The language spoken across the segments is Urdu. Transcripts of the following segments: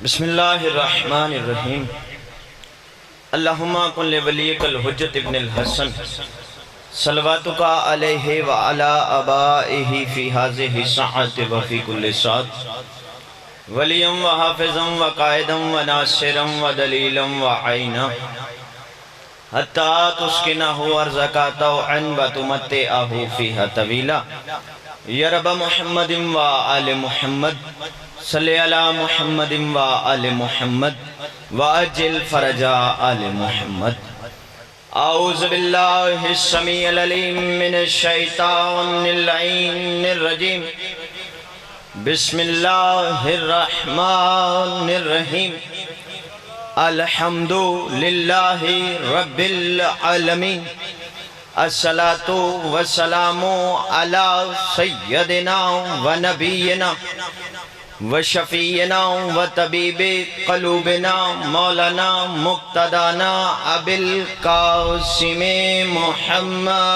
بسم اللہ الرحمن الرحیم اللہم کن لولیک الحجت ابن الحسن صلواتک علیہ وعلا آبائہ فی ہذہ الساعۃ وفی کل ساعۃ ولیا وحافظا وقائدا وناصرا ودلیلا وعینا حتی تسکنہ ارضک طوعا وتمتعہ فیہا طویلا یا رب محمد و آل محمد صلی علی محمد و آل محمد وعجل فرج آل محمد اعوذ باللہ السمیع العلیم من الشیطان اللعین الرجیم بسم اللہ الرحمن الرحیم الحمد للہ رب العالمین الصلاة والسلام علی سیدنا و نبینا و شفیعنا و طبیب قلوبنا مولانا مقتدانا ابی القاسم محمد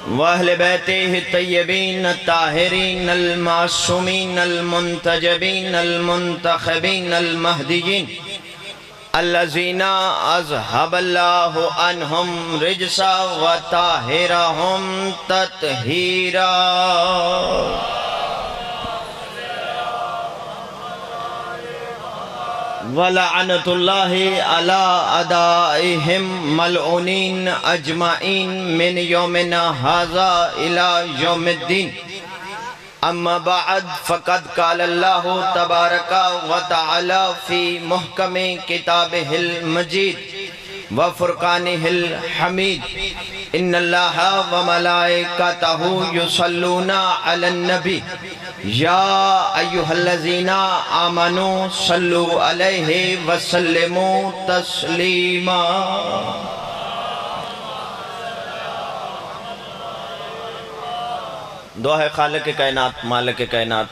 وَأَهْلِ بَيْتِهِ الطَّيِّبِينَ الطَّاهِرِينَ الْمَعْصُومِينَ الْمُنْتَجَبِينَ الْمُنْتَخَبِينَ الْمَهْدِيِّينَ الَّذِينَ أَذْهَبَ اللَّهُ عَنْهُمْ رِجْسَ وَطَهِّرَهُمْ تَطْهِيرًا وَلَعْنَةُ اللَّهِ عَلَىٰ أَعْدَائِهِمْ مَلْعُونِينَ أَجْمَعِينَ مِنْ يَوْمِنَا هَٰذَا إِلَىٰ يَوْمِ الدِّينِ أَمَّا بَعْدُ فَقَدْ قَالَ اللَّهُ تَبَارَكَ وَتَعَالَىٰ فِي مُحْكَمِ كِتَابِهِ الْمَجِيدِ وَفُرْقَانِهِ الْحَمِيدِ إِنَّ اللَّهَ وَمَلَائِكَتَهُ يُصَلُّونَ عَلَى النَّبِيِّ یا ایہا الذین آمنوا صلوا علیہ وسلموا تسلیما دعا ہے خالق کائنات مالک کائنات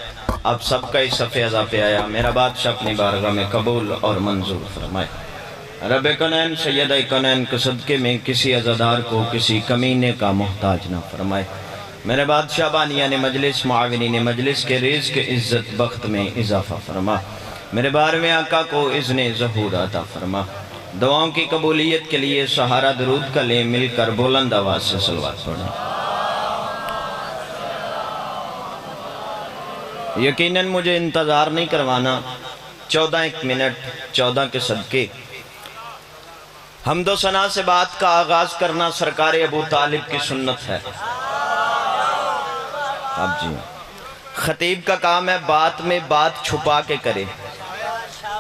آپ سب کا اس صفحہ ازا پہ آیا میرا بادشاہ اپنی بارگاہ میں قبول اور منظور فرمائے رب کنین سیدہ کنین کے صدقے میں کسی عزادار کو کسی کمینے کا محتاج نہ فرمائے میرے بادشاہ بانیان مجلس معاونین مجلس کے رزق عزت بخت میں اضافہ فرما میرے بارہویں آقا کو اذن ظہور عطا فرما دعاؤں کی قبولیت کے لیے سہارا درود کا لیں مل کر بلند آواز سے صلوات پڑھیں یقیناً مجھے انتظار نہیں کروانا 14 منٹ 14 کے صدقے حمد و ثنا سے بات کا آغاز کرنا سرکار ابو طالب کی سنت ہے اب جی خطیب کا کام ہے بات میں بات چھپا کے کرے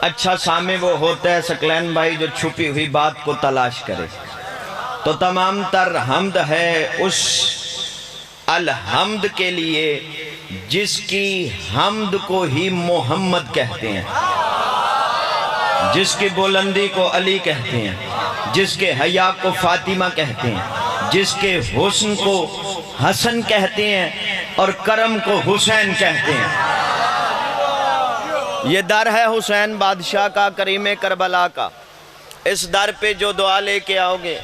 اچھا سامع وہ ہوتا ہے سکلین بھائی جو چھپی ہوئی بات کو تلاش کرے تو تمام تر حمد ہے اس الحمد کے لیے جس کی حمد کو ہی محمد کہتے ہیں جس کی بلندی کو علی کہتے ہیں جس کے حیا کو فاطمہ کہتے ہیں جس کے حسن کو حسن کہتے ہیں اور کرم کو حسین کہتے ہیں یہ در ہے حسین بادشاہ کا کریم کربلا کا اس در پہ جو دعا لے کے آؤ گے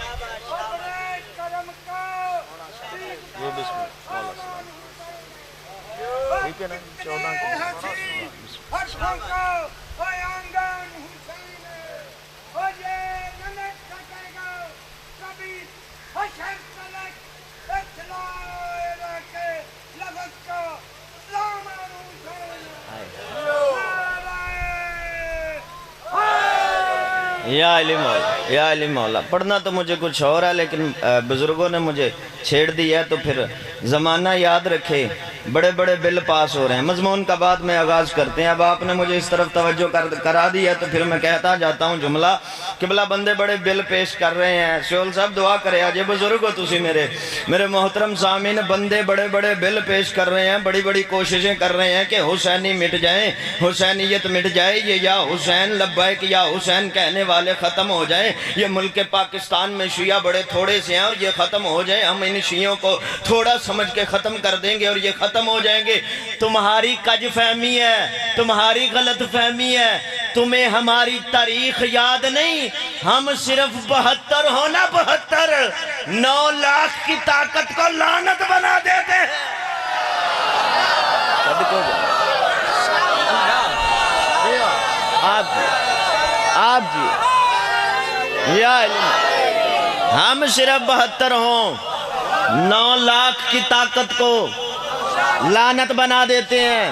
یا علی مولا پڑھنا تو مجھے کچھ اور ہے لیکن بزرگوں نے مجھے چھیڑ دیا ہے تو پھر زمانہ یاد رکھے بڑے بڑے بل پاس ہو رہے ہیں مضمون کا بعد میں آغاز کرتے ہیں اب آپ نے مجھے اس طرف توجہ کرا دیا تو پھر میں کہتا جاتا ہوں جملہ قبلہ بندے بڑے بل پیش کر رہے ہیں سیول صاحب دعا کرے آجے بزرگ ہو تسی میرے محترم سامعین بندے بڑے بڑے بل پیش کر رہے ہیں بڑی بڑی کوششیں کر رہے ہیں کہ حسینی مٹ جائیں حسینیت مٹ جائے یہ یا حسین لبیک یا حسین کہنے والے ختم ہو جائیں یہ ملک پاکستان میں شیعہ بڑے تھوڑے سے ہیں اور یہ ختم ہو جائیں ہم ان شیعوں کو تھوڑا سمجھ کے ختم کر دیں گے اور یہ ختم ہو جائیں گے تمہاری کج فہمی ہے تمہاری غلط فہمی ہے تمہیں ہماری تاریخ یاد نہیں ہم صرف 72 ہونا 72 9 لاکھ کی طاقت کو لعنت بنا دیتے ہیں آپ جی یا علم، ہم صرف 72 ہوں 9 لاکھ کی طاقت کو لعنت بنا دیتے ہیں۔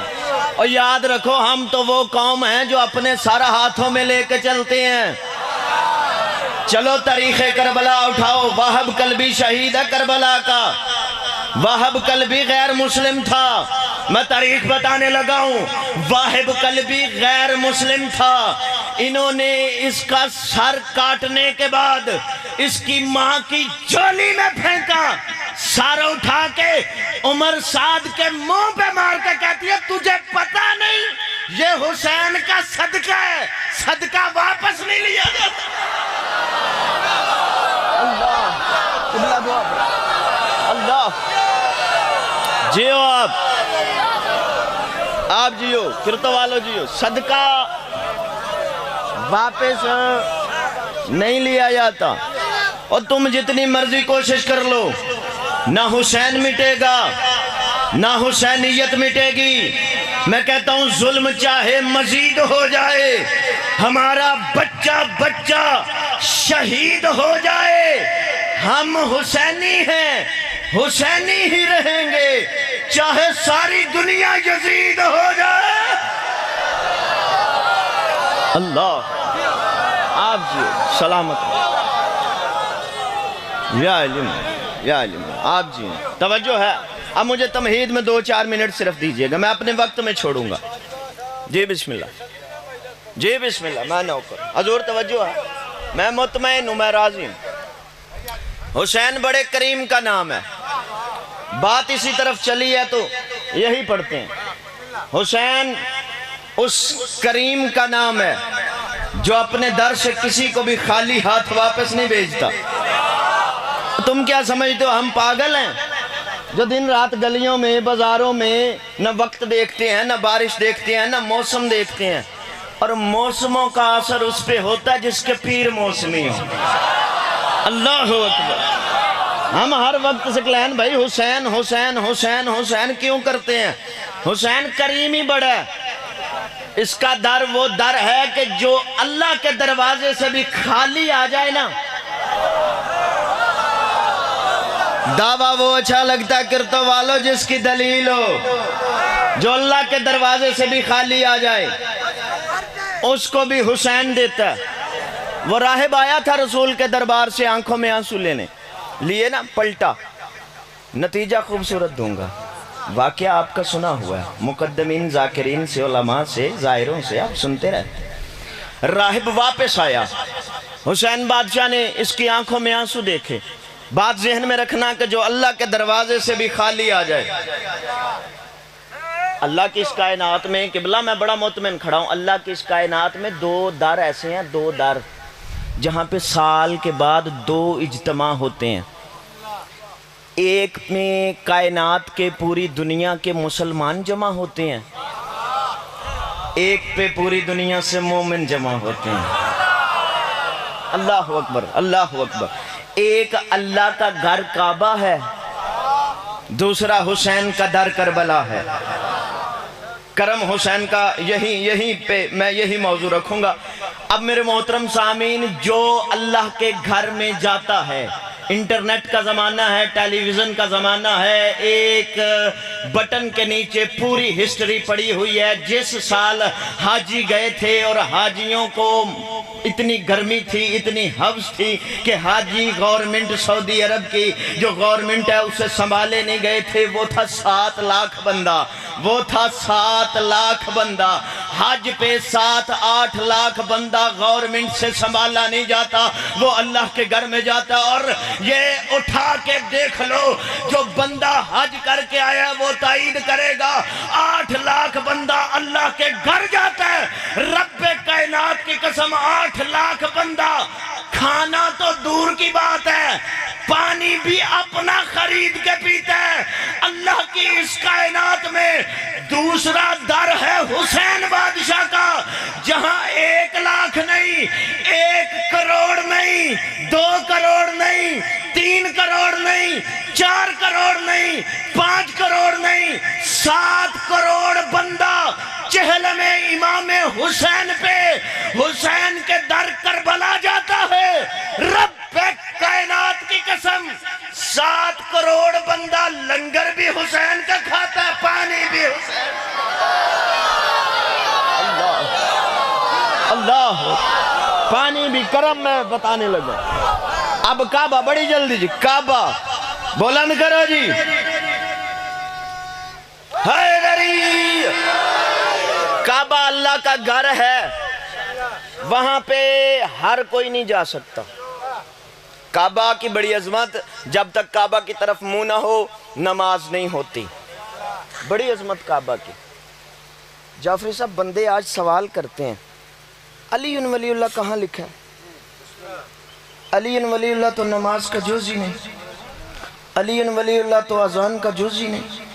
اور یاد رکھو ہم تو وہ قوم ہیں جو اپنے سارا ہاتھوں میں لے کے چلتے ہیں۔ چلو تاریخ کربلا اٹھاؤ، واہب کلبی شہید ہے کربلا کا، واہب کلبی غیر مسلم تھا۔ میں تاریخ بتانے لگا ہوں، واہب کلبی غیر مسلم تھا۔ انہوں نے اس کا سر کاٹنے کے بعد اس کی ماں کی جولی میں پھینکا، سر اٹھا کے عمر سعد کے منہ پہ مار کے کہتی ہے تجھے پتہ نہیں یہ حسین کا صدقہ ہے، صدقہ واپس نہیں لیا جاتا۔ اللہ جیو آپ جیو، کرتو والو جیو، صدقہ واپس نہیں لیا جاتا۔ اور تم جتنی مرضی کوشش کر لو، نہ حسین مٹے گا نہ حسینیت مٹے گی۔ میں کہتا ہوں ظلم چاہے مزید ہو جائے، ہمارا بچہ بچہ شہید ہو جائے، ہم حسینی ہیں، حسینی ہی رہیں گے، چاہے ساری دنیا یزید ہو جائے۔ اللہ آپ جی سلامت یا علم یا علم آپ جی توجہ ہے۔ اب مجھے تمہید میں 2-4 منٹ صرف دیجئے گا، میں اپنے وقت میں چھوڑوں گا۔ جی بسم اللہ، جی بسم اللہ، میں نوکر حضور توجہ ہے، میں مطمئن ہوں، میں راضی ہوں۔ حسین بڑے کریم کا نام ہے، بات اسی طرف چلی ہے تو یہی پڑھتے ہیں۔ حسین اس کریم کا نام ہے جو اپنے در سے کسی کو بھی خالی ہاتھ واپس نہیں بھیجتا۔ تم کیا سمجھتے ہو ہم پاگل ہیں جو دن رات گلیوں میں بازاروں میں نہ وقت دیکھتے ہیں، نہ بارش دیکھتے ہیں، نہ موسم دیکھتے ہیں، اور موسموں کا اثر اس پہ ہوتا ہے جس کے پیر موسمی ہو۔ اللہ اکبر۔ ہم ہر وقت سکلین بھائی حسین حسین حسین حسین کیوں کرتے ہیں؟ حسین کریم ہی بڑا ہے۔ اس کا در وہ در ہے کہ جو اللہ کے دروازے سے بھی خالی آ جائے نا، دعویٰ وہ اچھا لگتا ہے کرتو والو جس کی دلیل ہو۔ جو اللہ کے دروازے سے بھی خالی آ جائے اس کو بھی حسین دیتا ہے۔ وہ راہب آیا تھا رسول کے دربار سے آنکھوں میں آنسو لیے نا، پلٹا، نتیجہ خوبصورت دوں گا، واقعہ آپ کا سنا ہوا ہے، مقدمین ذاکرین سے، علماء سے، ظاہروں سے آپ سنتے رہتے۔ راہب واپس آیا، حسین بادشاہ نے اس کی آنکھوں میں آنسو دیکھے۔ بات ذہن میں رکھنا کہ جو اللہ کے دروازے سے بھی خالی آ جائے۔ اللہ کی اس کائنات میں قبلہ میں بڑا مطمئن کھڑا ہوں، اللہ کی اس کائنات میں 2 در ایسے ہیں، 2 در جہاں پہ سال کے بعد 2 اجتماع ہوتے ہیں۔ ایک میں کائنات کے پوری دنیا کے مسلمان جمع ہوتے ہیں، ایک پہ پوری دنیا سے مومن جمع ہوتے ہیں۔ اللہ اکبر اللہ اکبر۔ ایک اللہ کا گھر کعبہ ہے، دوسرا حسین کا در کربلا ہے۔ کرم حسین کا یہیں پہ میں یہی موضوع رکھوں گا۔ اب میرے محترم سامعین، جو اللہ کے گھر میں جاتا ہے، انٹرنیٹ کا زمانہ ہے، ٹیلی ویژن کا زمانہ ہے، ایک بٹن کے نیچے پوری ہسٹری پڑی ہوئی ہے۔ جس سال حاجی گئے تھے اور حاجیوں کو اتنی گرمی تھی، اتنی حوث تھی کہ حاجی گورنمنٹ سعودی عرب کی جو گورنمنٹ ہے اسے سنبھالے نہیں گئے تھے۔ وہ تھا 7 لاکھ بندہ، وہ تھا 7 لاکھ بندہ۔ حج پہ 7-8 لاکھ بندہ گورنمنٹ سے سنبھالا نہیں جاتا، وہ اللہ کے گھر میں جاتا۔ اور یہ اٹھا کے دیکھ لو، جو بندہ حج کر کے آیا ہے وہ تائید کرے گا، 8 لاکھ بندہ اللہ کے گھر جاتا ہے۔ رب کائنات کی قسم، 8 لاکھ بندہ، کھانا تو دور کی بات ہے، پانی بھی اپنا خرید کے پیتا ہے۔ اللہ کی اس کائنات میں دوسرا در ہے حسین بادشاہ کا، جہاں 1 لاکھ نہیں، 1 کروڑ نہیں، 2 کروڑ نہیں، 3 کروڑ نہیں، 4 کروڑ نہیں، 5 کروڑ نہیں، 7 کروڑ بندہ چہل میں امام حسین پہ حسین کے در کربلا جاتا ہے۔ رب کائنات کی قسم 7 کروڑ بندہ لنگر بھی حسین کا کھاتا ہے، پانی بھی حسین۔ اللہ پانی بھی کرم میں بتانے لگا۔ اب کعبہ بڑی جلدی جی، کعبہ بلند کرو جی، حیدری۔ کعبہ اللہ کا گھر ہے، وہاں پہ ہر کوئی نہیں جا سکتا۔ کعبہ کی بڑی عظمت، جب تک کعبہ کی طرف منہ نہ ہو نماز نہیں ہوتی۔ بڑی عظمت کعبہ کی۔ جعفری صاحب بندے آج سوال کرتے ہیں علی ولی اللہ کہاں لکھا ہے؟ علی ولی اللہ تو نماز کا جز ہی نہیں، علی ولی اللہ تو اذان کا جز ہی نہیں۔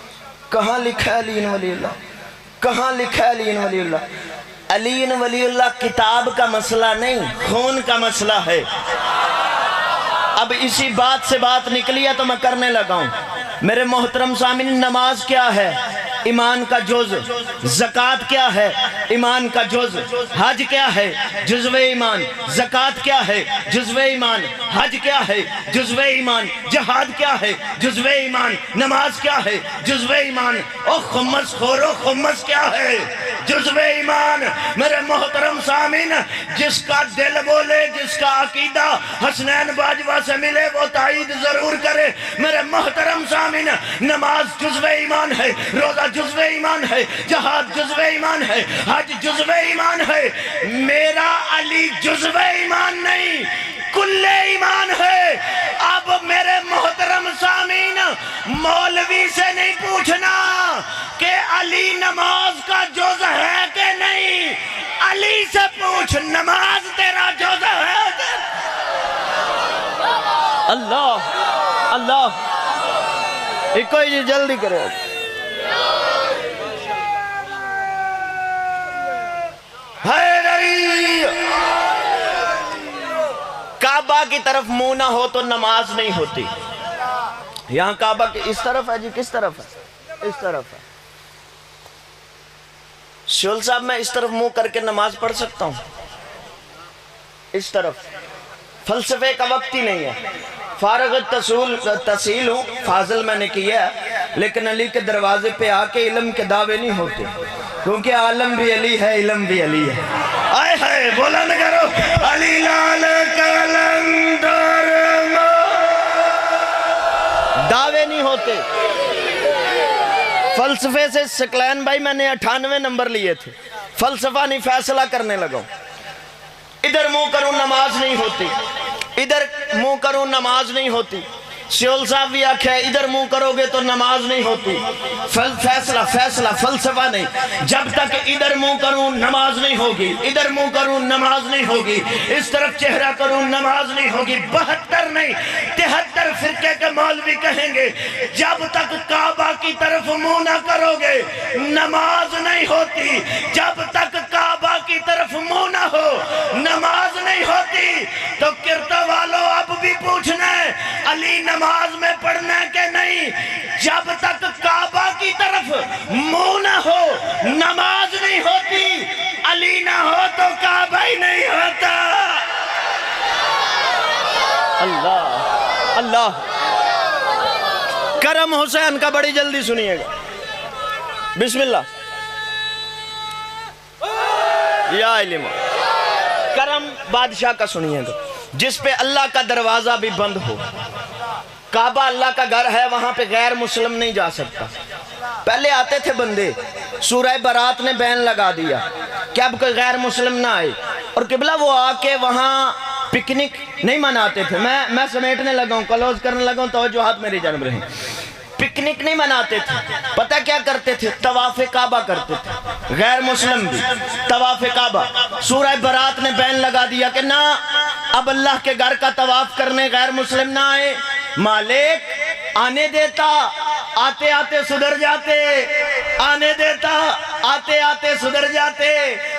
کہاں لکھا ہے علی ولی اللہ؟ کہاں لکھا ہے علی ولی اللہ؟ علی ولی اللہ کتاب کا مسئلہ نہیں، خون کا مسئلہ ہے۔ اب اسی بات سے بات نکلی ہے تو میں کرنے لگا ہوں۔ میرے محترم سامعین، نماز کیا ہے؟ ایمان کا جز۔ زکوٰۃ کیا ہے؟ ایمان کا جز۔ حج کیا ہے؟ جزو ایمان۔ زکوٰۃ کیا ہے؟ جزو ایمان۔ حج کیا ہے؟ جزو ایمان۔ جہاد کیا ہے؟ جزو ایمان۔ نماز کیا ہے؟ جزو ایمان۔ او خمس خورو، خمس کیا ہے؟ جزو ایمان۔ میرے محترم سامعین، جس کا دل بولے، جس کا عقیدہ حسنین باجوہ سے ملے، وہ تائید ضرور کرے۔ میرے محترم سامعین، نماز جزو ایمان ہے، روزہ جزو ایمان ہے، جہاد جزو ایمان ہے، حج جزو ایمان ہے۔ میرا علی جزو ایمان نہیں، کل ایمان ہے۔ اب میرے محترم سامعین، مولوی سے نہیں پوچھنا کہ علی نماز کا جز ہے کہ نہیں، علی سے پوچھ نماز تیرا جز ہے کہ؟ اللہ اللہ، ایک کوئی جی جلدی کرو۔ حیدری، کعبہ کی طرف منہ نہ ہو تو نماز نہیں ہوتی۔ یہاں کعبہ کی اس طرف ہے جی، کس طرف ہے؟ اس طرف ہے۔ شول صاحب میں اس طرف منہ کر کے نماز پڑھ سکتا ہوں؟ اس طرف فلسفے کا وقت ہی نہیں ہے، فارغ تحصیل ہوں، فاضل میں نے کیا ہے، لیکن علی کے دروازے پہ آ کے علم کے دعوے نہیں ہوتے، کیونکہ عالم بھی علی ہے، علم بھی علی ہے۔ آئے ہائے بولا نہ کرو، علی لال کلندر، دعوے نہیں ہوتے۔ فلسفے سے سکلین بھائی میں نے 98 نمبر لیے تھے، فلسفہ نہیں، فیصلہ کرنے لگا ہوں۔ ادھر منہ کروں نماز نہیں ہوتی، ادھر منہ کروں نماز نہیں ہوتی۔ شیول صاحب بھی آکھا ہے ادھر منہ کرو گے تو نماز نہیں ہوتی۔ فیصلہ فلسفہ نہیں، جب تک ادھر منہ کروں نماز نہیں ہوگی، ادھر منہ کروں نماز نہیں ہوگی، اس طرف چہرہ کروں نماز نہیں ہوگی۔ 72 نہیں 73 فرقے کے مولوی کہیں گے جب تک کعبہ کی طرف منہ نہ کرو گے نماز نہیں ہوتی، جب تک کعبہ کی طرف منہ نہ ہو نماز نہیں ہوتی۔ تو کرتا والو اب بھی پوچھنا ہے علی نماز میں پڑھنا کہ نہیں؟ جب تک کعبہ کی طرف منہ نہ ہو نماز نہیں ہوتی، علی نہ ہو تو کعبہ ہی نہیں ہوتا۔ اللہ اللہ، کرم حسین کا بڑی جلدی سنیے گا، بسم اللہ۔ یا علم کرم بادشاہ کا سنیے گا، جس پہ اللہ کا دروازہ بھی بند ہو۔ کعبہ اللہ کا گھر ہے، وہاں پہ غیر مسلم نہیں جا سکتا۔ پہلے آتے تھے بندے، سورہ برات نے بین لگا دیا کہ اب کوئی غیر مسلم نہ آئے، اور قبلہ وہ آ کے وہاں پکنک نہیں مناتے تھے۔ میں سمیٹنے لگا ہوں، کلوز کرنے لگا ہوں، توجہات میری جانب رہیں۔ پکنک نہیں مناتے تھے، پتہ کیا کرتے تھے؟ طواف کعبہ کرتے تھے، غیر مسلم بھی طواف کعبہ۔ سورہ برات نے بین لگا دیا کہ نہ، اب اللہ کے گھر کا طواف کرنے غیر مسلم نہ آئے۔ مالک آنے دیتا، آتے آتے سدھر جاتے، آنے دیتا، آتے آتے سدھر جاتے۔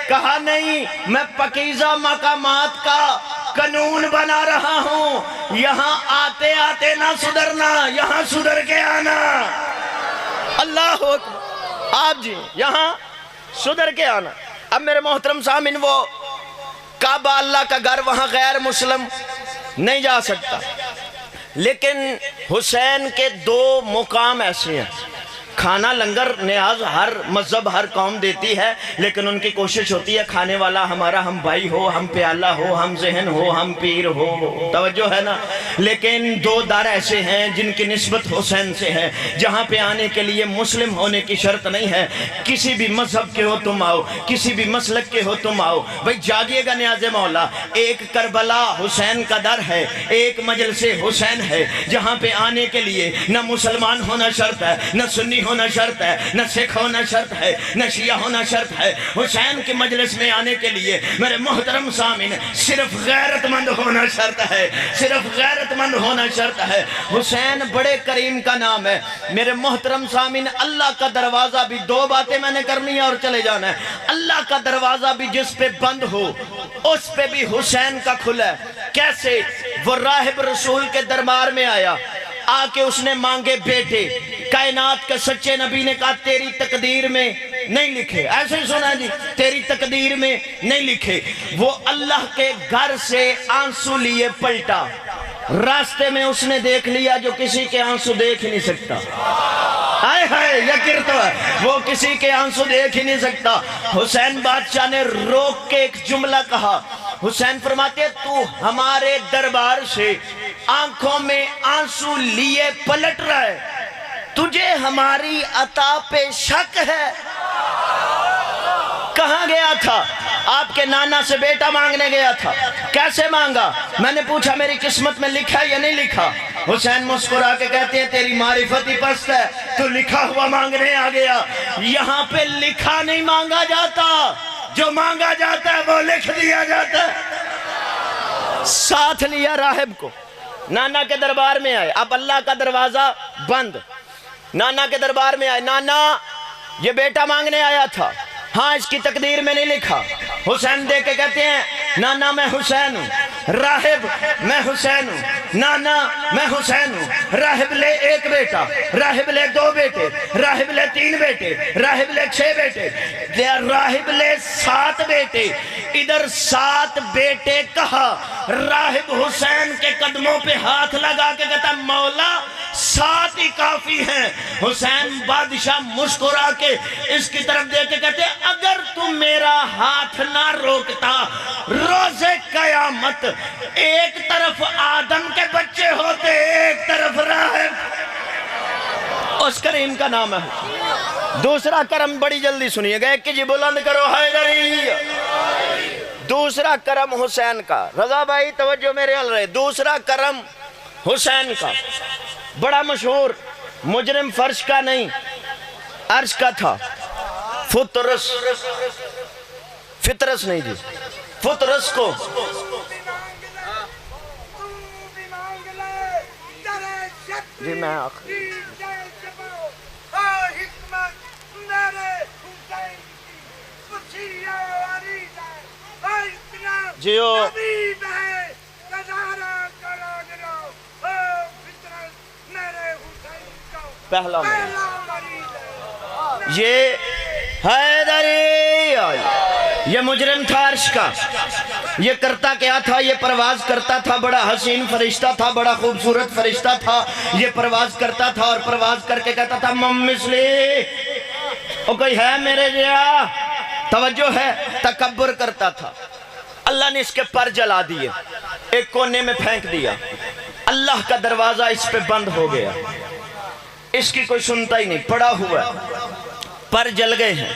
کہا نہیں، میں پاکیزہ مقامات کا قانون بنا رہا ہوں، یہاں آتے آتے نہ سدھرنا، یہاں سدھر کے آنا۔ اللہ اکبر، آپ جی یہاں سدھر کے آنا۔ اب میرے محترم سامعین، وہ کعبہ اللہ کا گھر، وہاں غیر مسلم نہیں جا سکتا، لیکن حسین کے دو مقام ایسے ہیں. کھانا لنگر نیاز ہر مذہب ہر قوم دیتی ہے، لیکن ان کی کوشش ہوتی ہے کھانے والا ہمارا ہم بھائی ہو، ہم پیالہ ہو، ہم ذہن ہو، ہم پیر ہو. توجہ ہے نا. لیکن دو در ایسے ہیں جن کی نسبت حسین سے ہے، جہاں پہ آنے کے لیے مسلم ہونے کی شرط نہیں ہے. کسی بھی مذہب کے ہو تم آؤ، کسی بھی مسلک کے ہو تم آؤ. بھئی جاگیے گا نیاز مولا، ایک کربلا حسین کا در ہے، ایک مجلس حسین ہے، جہاں پہ آنے کے لیے نہ مسلمان ہونا شرط ہے، نہ سنی ہونا شرط ہے، نہ سکھ ہونا شرط ہے، نہ شیعہ ہونا شرط ہے. حسین کے مجلس میں آنے کے لیے میرے محترم سامعین صرف غیرت مند ہونا شرط ہے، صرف غیرت مند ہونا شرط ہے. حسین بڑے کریم کا نام ہے. میرے محترم سامعین، اللہ کا دروازہ بھی، دو باتیں میں نے کرنی ہے اور چلے جانا ہے. اللہ کا دروازہ بھی جس پہ بند ہو اس پہ بھی حسین کا کھلا ہے. کیسے؟ وہ راہب رسول کے دربار میں آیا، آ کے اس نے مانگے بیٹے. کائنات کے سچے نبی نے کہا تیری تقدیر میں نہیں لکھے. ایسے ہی سنا جی، تیری تقدیر میں نہیں لکھے. وہ اللہ کے گھر سے آنسو لیے پلٹا. راستے میں اس نے دیکھ لیا جو کسی کے آنسو دیکھ ہی نہیں سکتا. ہائے ہائے یقر تو ہے، وہ کسی کے آنسو دیکھ ہی نہیں سکتا. حسین بادشاہ نے روک کے ایک جملہ کہا. حسین فرماتے تو ہمارے دربار سے آنکھوں میں آنسو لیے پلٹ رہا ہے، تجھے ہماری عطا پہ شک ہے؟ کہاں گیا تھا؟ آپ کے نانا سے بیٹا مانگنے گیا تھا. کیسے مانگا؟ میں نے پوچھا میری قسمت میں لکھا یا نہیں لکھا؟ حسین مسکرا کے کہتے ہیں تیری معرفت ہی پست ہے، تو لکھا ہوا مانگنے آ گیا. یہاں پہ لکھا نہیں مانگا جاتا، جو مانگا جاتا ہے وہ لکھ دیا جاتا ہے. ساتھ لیا راہب کو، نانا کے دربار میں آئے. اب اللہ کا دروازہ بند. نانا کے دربار میں آئے. نانا یہ بیٹا مانگنے آیا تھا، ہاں اس کی تقدیر میں نہیں لکھا. حسین دے کے کہتے ہیں نانا میں حسین ہوں. راہب میں حسین ہوں. نانا میں حسین ہوں. راہب لے ایک بیٹا، راہب لے دو بیٹے، راہب لے تین بیٹے، راہب لے 6 بیٹے، راہب لے 7 بیٹے. ادھر 7 بیٹے کہا. راہب حسین کے قدموں پہ ہاتھ لگا کے کہتا مولا 7 ہی کافی ہیں. حسین بادشاہ مسکرا کے اس کی طرف دے کے کہتے اگر تم میرا ہاتھ نہ روکتا روز قیامت ایک طرف آدم کے بچے ہوتے، ایک طرف راہب. اس کریم کا نام ہے. دوسرا کرم بڑی جلدی سنیے گا، ایک کی جی بلند کرو حیدری. دوسرا کرم حسین کا، رضا بھائی توجہ میرے حل رہے. دوسرا کرم حسین کا بڑا مشہور، مجرم فرش کا نہیں عرش کا تھا. فطرس نہیں جی، فطرس کو جی میں جیو پہلا یہ حیدری، یہ مجرم تھا عرش کا. یہ کرتا کیا تھا؟ یہ پرواز کرتا تھا. بڑا حسین فرشتہ تھا، بڑا خوبصورت فرشتہ تھا. یہ پرواز کرتا تھا اور پرواز کر کے کہتا تھا ممثلی او کوئی ہے میرے جیا. توجہ ہے، تکبر کرتا تھا. اللہ نے اس کے پر جلا دیے، ایک کونے میں پھینک دیا. اللہ کا دروازہ اس پہ بند ہو گیا. اس کی کوئی سنتا ہی نہیں، پڑا ہوا ہے. پر جل گئے ہیں.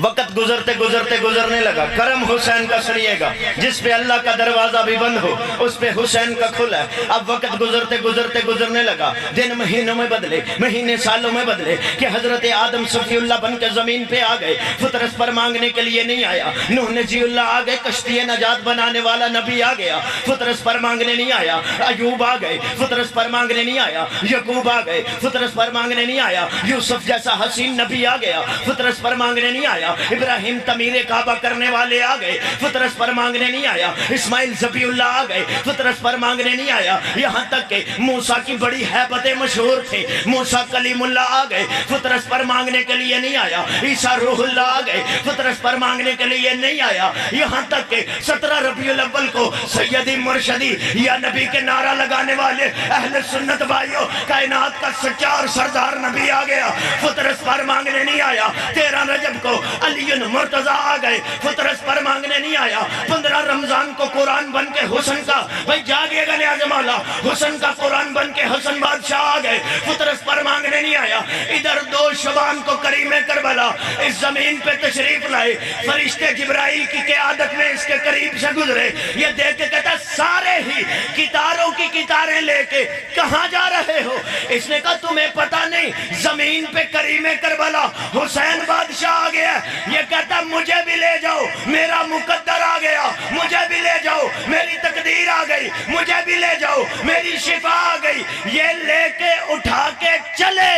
وقت گزرتے گزرتے گزرنے لگا. کرم حسین کا سنیے گا، جس پہ اللہ کا دروازہ بھی بند ہو اس پہ حسین کا کھلا ہے. اب وقت گزرتے گزرتے گزرنے لگا. دن مہینوں میں بدلے، مہینے سالوں میں بدلے کہ حضرت آدم صفی اللہ بن کے زمین پہ آ گئے. فطرت پر مانگنے کے لیے نہیں آیا. نوح نجی اللہ آ گئے، کشتی نجات بنانے والا نبی آ گیا، فطرت پر مانگنے نہیں آیا. ایوب آ گئے، فطرت پر مانگنے نہیں آیا. یعقوب آ گئے، فطرت پر مانگنے نہیں آیا. یوسف جیسا حسین نبی آ گیا، فطرت پر مانگنے نہیں آیا. آیا، ابراہیم تعمیر کعبہ کرنے والے آ گئے، فطرت پر مانگنے نہیں آیا، اسماعیل ذبیح اللہ آ گئے، فطرت پر مانگنے نہیں آیا، یہاں تک کہ موسیٰ کی بڑی حیبتیں مشہور تھیں، موسیٰ کلیم اللہ آ گئے، فطرت پر مانگنے کے لیے نہیں آیا، عیسیٰ روح اللہ آ گئے، فطرت پر مانگنے کے لیے نہیں آیا، یہاں تک کہ 17 ربیع الاول کو سیدی مرشدی یا نبی کے نعرہ لگانے والے اہل سنت بھائیوں، کائنات کا سچا اور سردار نبی آ گیا، فطرت پر مانگنے نہیں آیا، 13 رجب کو علی مرتضیٰ آ گئے، فطرت پر مانگنے نہیں آیا، 15 رمضان کو قرآن بن کے حسن کا، بھئی جاگئے گا نیاز مولا، حسن کا قرآن بن کے حسن بادشاہ آ گئے، فطرت پر مانگنے نہیں آیا، ادھر 2 شعبان کو کریم کربلا اس زمین پہ تشریف لائے، فرشتے جبرائیل کی قیادت میں اس کے قریب سے گزرے، یہ دیکھ کے کہتا سارے ہی کتاروں کی کتاریں لے کے کہاں جا رہے ہو؟ اس نے کہا تمہیں پتہ نہیں زمین پہ کریم کربلا حسین بادشاہ آ گیا، یہ کہتا مجھے بھی لے جاؤ، میرا مقدر آ گیا، مجھے بھی لے جاؤ، میری تقدیر آ گئی، مجھے بھی لے جاؤ، میری شفا آ گئی، یہ لے کے اٹھا کے چلے،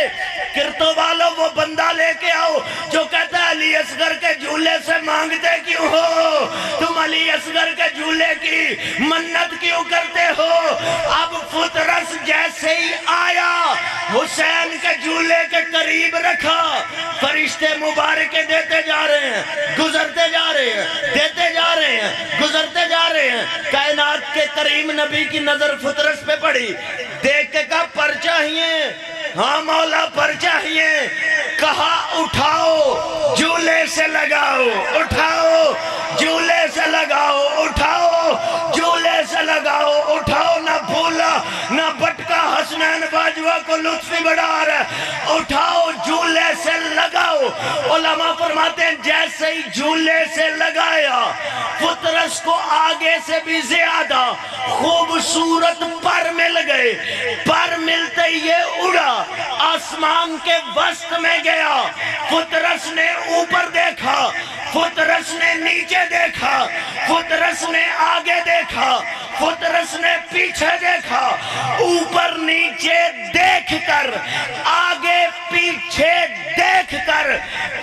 کرتو والو وہ بندہ لے کے آؤ جو کہتا ہے علی اصغر کے جھولے سے مانگتے کیوں ہو؟ تم علی اصغر کے جھولے کی منت کیوں کرتے ہو؟ اب فطرس جیسے ہی آیا حسین کے جھولے کے قریب رکھا، فرشتے مبارکیں دیتے جا رہے ہیں، گزرتے جا رہے ہیں، دیتے جا رہے ہیں، گزرتے جا رہے ہیں، کائنات کے کریم نبی کی نظر فطرس پہ پڑی، دیکھ کے کہا پر چاہیے، ہاں مولا پر چاہیے، کہا اٹھاؤ جھولے سے لگاؤ، اٹھاؤ جھولے سے لگاؤ، اٹھاؤ جھولے سے لگاؤ، اٹھاؤ نہ بھولا نہ بٹکا حسنین باجوہ کو لطفی بڑھا رہا، اٹھاؤ جھولے سے لگاؤ۔ علماء فرماتے ہیں جیسے ہی جھولے سے لگایا فطرس کو آگے سے بھی زیادہ خوبصورت پر مل گئے، پر ملتے یہ اڑا آسمان کے وسط میں گیا، فطرس نے اوپر دیکھا، فطرس نے نیچے دیکھا، فطرس نے آگے دیکھا، فطرس نے پیچھے دیکھا، اوپر نیچے دیکھ کر آگے پیچھے دیکھ کر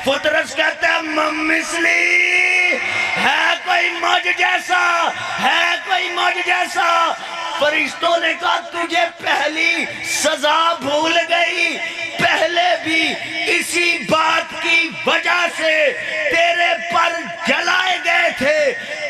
فطرس کہتا ہے مثلی ہے کوئی مجھ جیسا، ہے کوئی مجھ جیسا۔ فرشتوں نے کہا تجھے پہلی سزا بھول گئی، پہلے بھی اسی بات کی وجہ سے تیرے پر جلائے گئے تھے،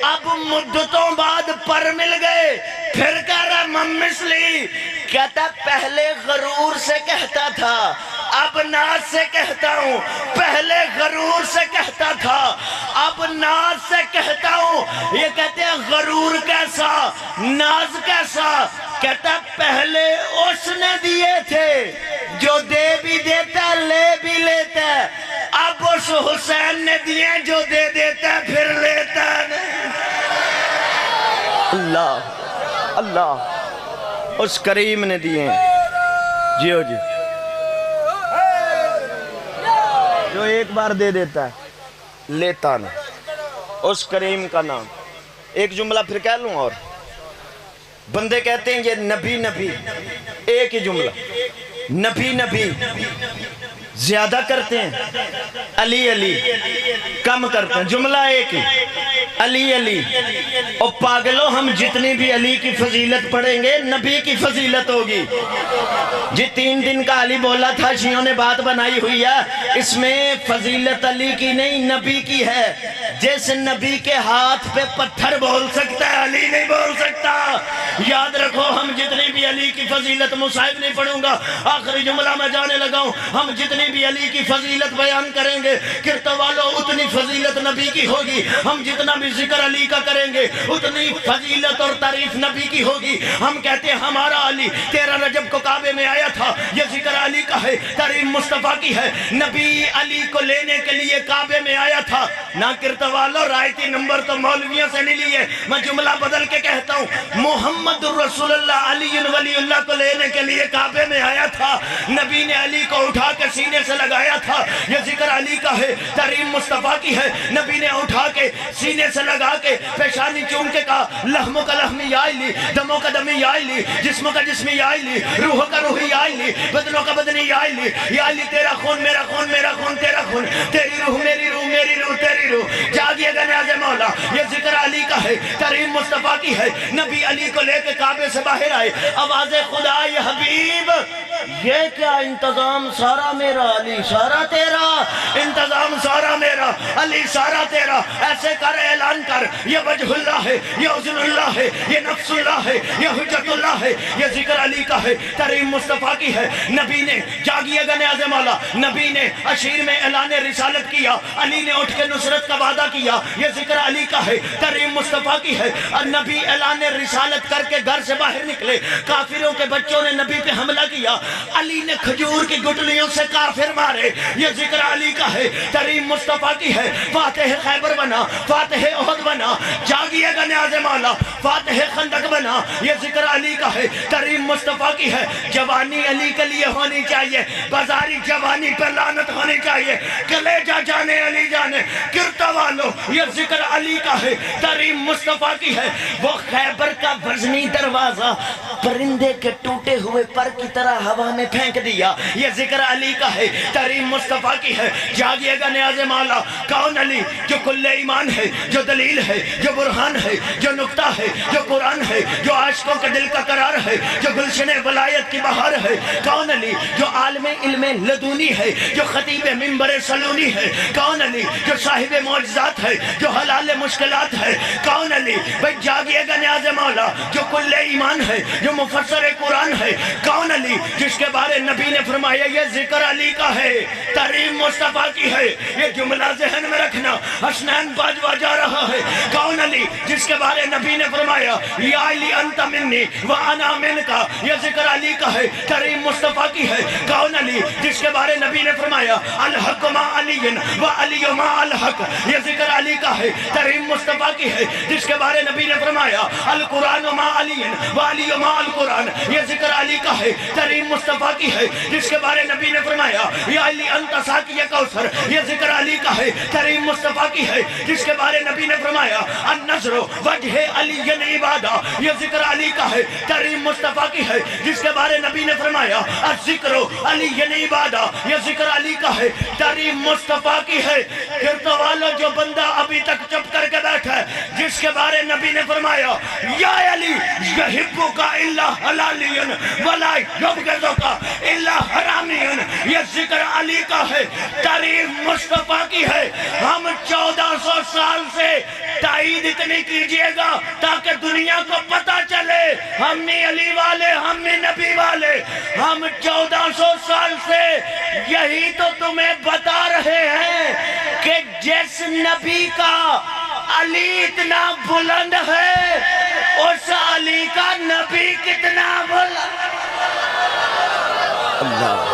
اب مدتوں بعد پر مل گئے، پھر کہہ رہا مثلی، کہتا پہلے غرور سے کہتا تھا، اب ناز سے کہتا ہوں، پہلے غرور سے کہتا تھا، اب ناز سے کہتا ہوں۔ یہ کہتے ہیں غرور کیسا، ناز کیسا؟ کہتا پہلے اس نے دیے تھے جو دے بھی دیتا لے بھی لیتا، اب اس حسین نے دیے جو دے دیتا پھر لیتا نہیں۔ اللہ اللہ اس کریم نے دیے جیو جی، جو ایک بار دے دیتا ہے لیتا نہیں، اس کریم کا نام۔ ایک جملہ پھر کہہ لوں، اور بندے کہتے ہیں یہ نبی نبی، ایک ہی جملہ، نبی نبی زیادہ کرتے ہیں، علی علی کم کرتے ہیں، جملہ ایک ہی، علی علی۔ اور پاگلو ہم جتنی بھی علی کی فضیلت پڑھیں گے نبی کی فضیلت ہوگی۔ جی 3 دن کا علی بولا تھا، شیعوں نے بات بنائی ہوئی ہے، اس میں فضیلت علی کی نہیں نبی کی ہے۔ جس نبی کے ہاتھ پہ پتھر بول سکتا ہے علی نہیں بول سکتا۔ یاد رکھو ہم جتنی بھی علی کی فضیلت، مصاحب نہیں پڑھوں گا، آخری جملہ میں جانے لگا ہوں، ہم جتنی بھی علی کی فضیلت بیان کریں گے کرتا والو اتنی فضیلت نبی کی ہوگی، ہم جتنا بھی ذکر علی کا کریں گے اتنی فضیلت اور تعریف نبی کی ہوگی۔ ہم کہتے ہیں ہمارا علی 13 رجب کو کعبے میں آیا تھا، یہ ذکر علی کا ہے، تعریف مصطفیٰ کی ہے۔ نبی علی کو لینے کے لیے کعبے میں آیا تھا، نہ کرتا والو رائتی نمبر تو مولویوں سے نہیں لیے، میں جملہ بدل کے کہتا ہوں، محمد رسول اللہ علی ولی اللہ کو لینے کے لیے کعبے میں آیا تھا، نبی نے علی کو اٹھا کے سینے سے لگایا تھا، یہ ذکر علی کا ہے، تعریف مصطفیٰ کی ہے۔ نبی نے اٹھا کے سینے سے لگا کے پیشانی چوم کے کہا لحموں کا لحمی یا علی، دموں کا دمی یا علی، جسموں کا جسمی یا علی، روحوں کا روحی یا علی، بدنوں کا بدنی یا علی، یا علی تیرا خون میرا خون، میرا خون تیرا خون، تیری روح میری روح، میری روح یہ ذکر علی کا ہے، کریم مصطفیٰ کی ہے۔ نبی علی کو لے کے کعبے سے باہر آئے، آواز خدا یا حبیب، یہ کیا انتظام سارا میرا، علی سارا تیرا، انتظام سارا میرا، علی سارا تیرا، ایسے کر اعلان کر، یہ وجہ اللہ ہے، یہ عزن اللہ ہے، یہ نفس اللہ ہے، یہ حجت اللہ ہے، یہ ذکر علی کا ہے، کریم مصطفیٰ کی ہے۔ نبی نے جاگیے گا نیاز مولا، نبی نے اشیر میں اعلان رسالت کیا، علی نے اٹھ کے نصرت کا وعدہ کیا، یہ ذکر علی کا ہے، کریم مصطفیٰ کی ہے۔ اور نبی اعلان رسالت کر کے گھر سے باہر نکلے، کافروں کے بچوں نے نبی پہ حملہ کیا، علی نے کھجور کی گٹلیوں سے کافر مارے، یہ ذکر علی کا ہے، کریم مصطفیٰ کی ہے۔ فاتح خیبر بنا، فاتح احد بنا، جاگیے گا نیاز مولا، فاتح خندق بنا، یہ ذکر علی کا ہے، کریم مصطفیٰ کی ہے۔ جوانی علی کے لیے ہونی چاہیے، بازاری جوانی پر لعنت ہونی چاہیے، کلیجہ جانے علی جانے، کرتا والو، یہ ذکر علی کا ہے، کریم مصطفیٰ کی ہے۔ وہ خیبر کا وزنی دروازہ پرندے کے ٹوٹے ہوئے پر کی طرح ہوا میں پھینک دیا، یہ ذکر علی کا ہے، کریم مصطفیٰ کی ہے۔ جاگیے گا نیاز مولا، کون علی؟ جو کل ایمان ہے، جو دلیل ہے، جو برہان ہے، جو نقطہ ہے، جو قرآن ہے، جو عاشقوں کے دل کا قرار ہے، جو گلشن ولایت کی بہار ہے۔ کون علی؟ جو عالم علم لدونی ہے، جو خطیب منبر سلونی ہے۔ کون علی؟ جو صاحب معجزات ہے، جو حلال مشکلات ہے۔ کون علی؟ بھئی جاگیے گا نیاز مولا، جو کل ایمان ہے، جو مفسر قرآن ہے۔ کون علی؟ جس کے بارے نبی نے فرمایا یہ ذکر علی کا ہے، کریم مصطفیٰ کی ہے۔ یہ جملہ ذہن میں رکھنا، حسنین باجوا جا رہا ہے۔ کون علی؟ جس کے بارے نبی نے فرمایا یا علی انت منی وانا منکا، یہ ذکر علی کا ہے، کریم مصطفیٰ کی ہے۔ کون علی؟ جس کے بارے نبی نے فرمایا الحق ما علی و علی ما الحق، یہ ذکر علی کا ہے، کریم مصطفیٰ کی ہے۔ جس کے بارے نبی نے فرمایا القرآن ما علی و علی ما القرآن، یہ ذکر علی کا ہے، کریم مصطفیٰ کی ہے۔ جس کے بارے نبی نے فرمایا یا علی انت ساقی کوثر، یہ ذکر علی کا ہے، کریم مصطفیٰ کی ہے۔ جس کے بارے نبی نے فرمایا النظر وجہ علی عبادہ، یہ ذکر علی کا ہے، کریم مصطفیٰ کی ہے۔ جس کے بارے نبی نے فرمایا الذکر علی عبادہ، یہ ذکر علی کا ہے، کریم مصطفیٰ کی ہے۔ پھر تو والو جو بندہ ابھی تک چپ کر کے بیٹھا ہے، جس کے بارے نبی نے فرمایا یا علی یحبک الا حلالی ولا یبغضک الا حرامی، یہ ذکر علی کا ہے، کریم مصطفیٰ کی ہے۔ ہم 1400 سال سے تائید اتنی کیجئے گا تاکہ دنیا کو پتہ چلے ہم نے علی والے، ہم نے نبی والے۔ ہم 1400 سال سے یہی تو تمہیں بتا رہے ہیں کہ جس نبی کا علی اتنا بلند ہے اس علی کا نبی کتنا بلند۔ اللہ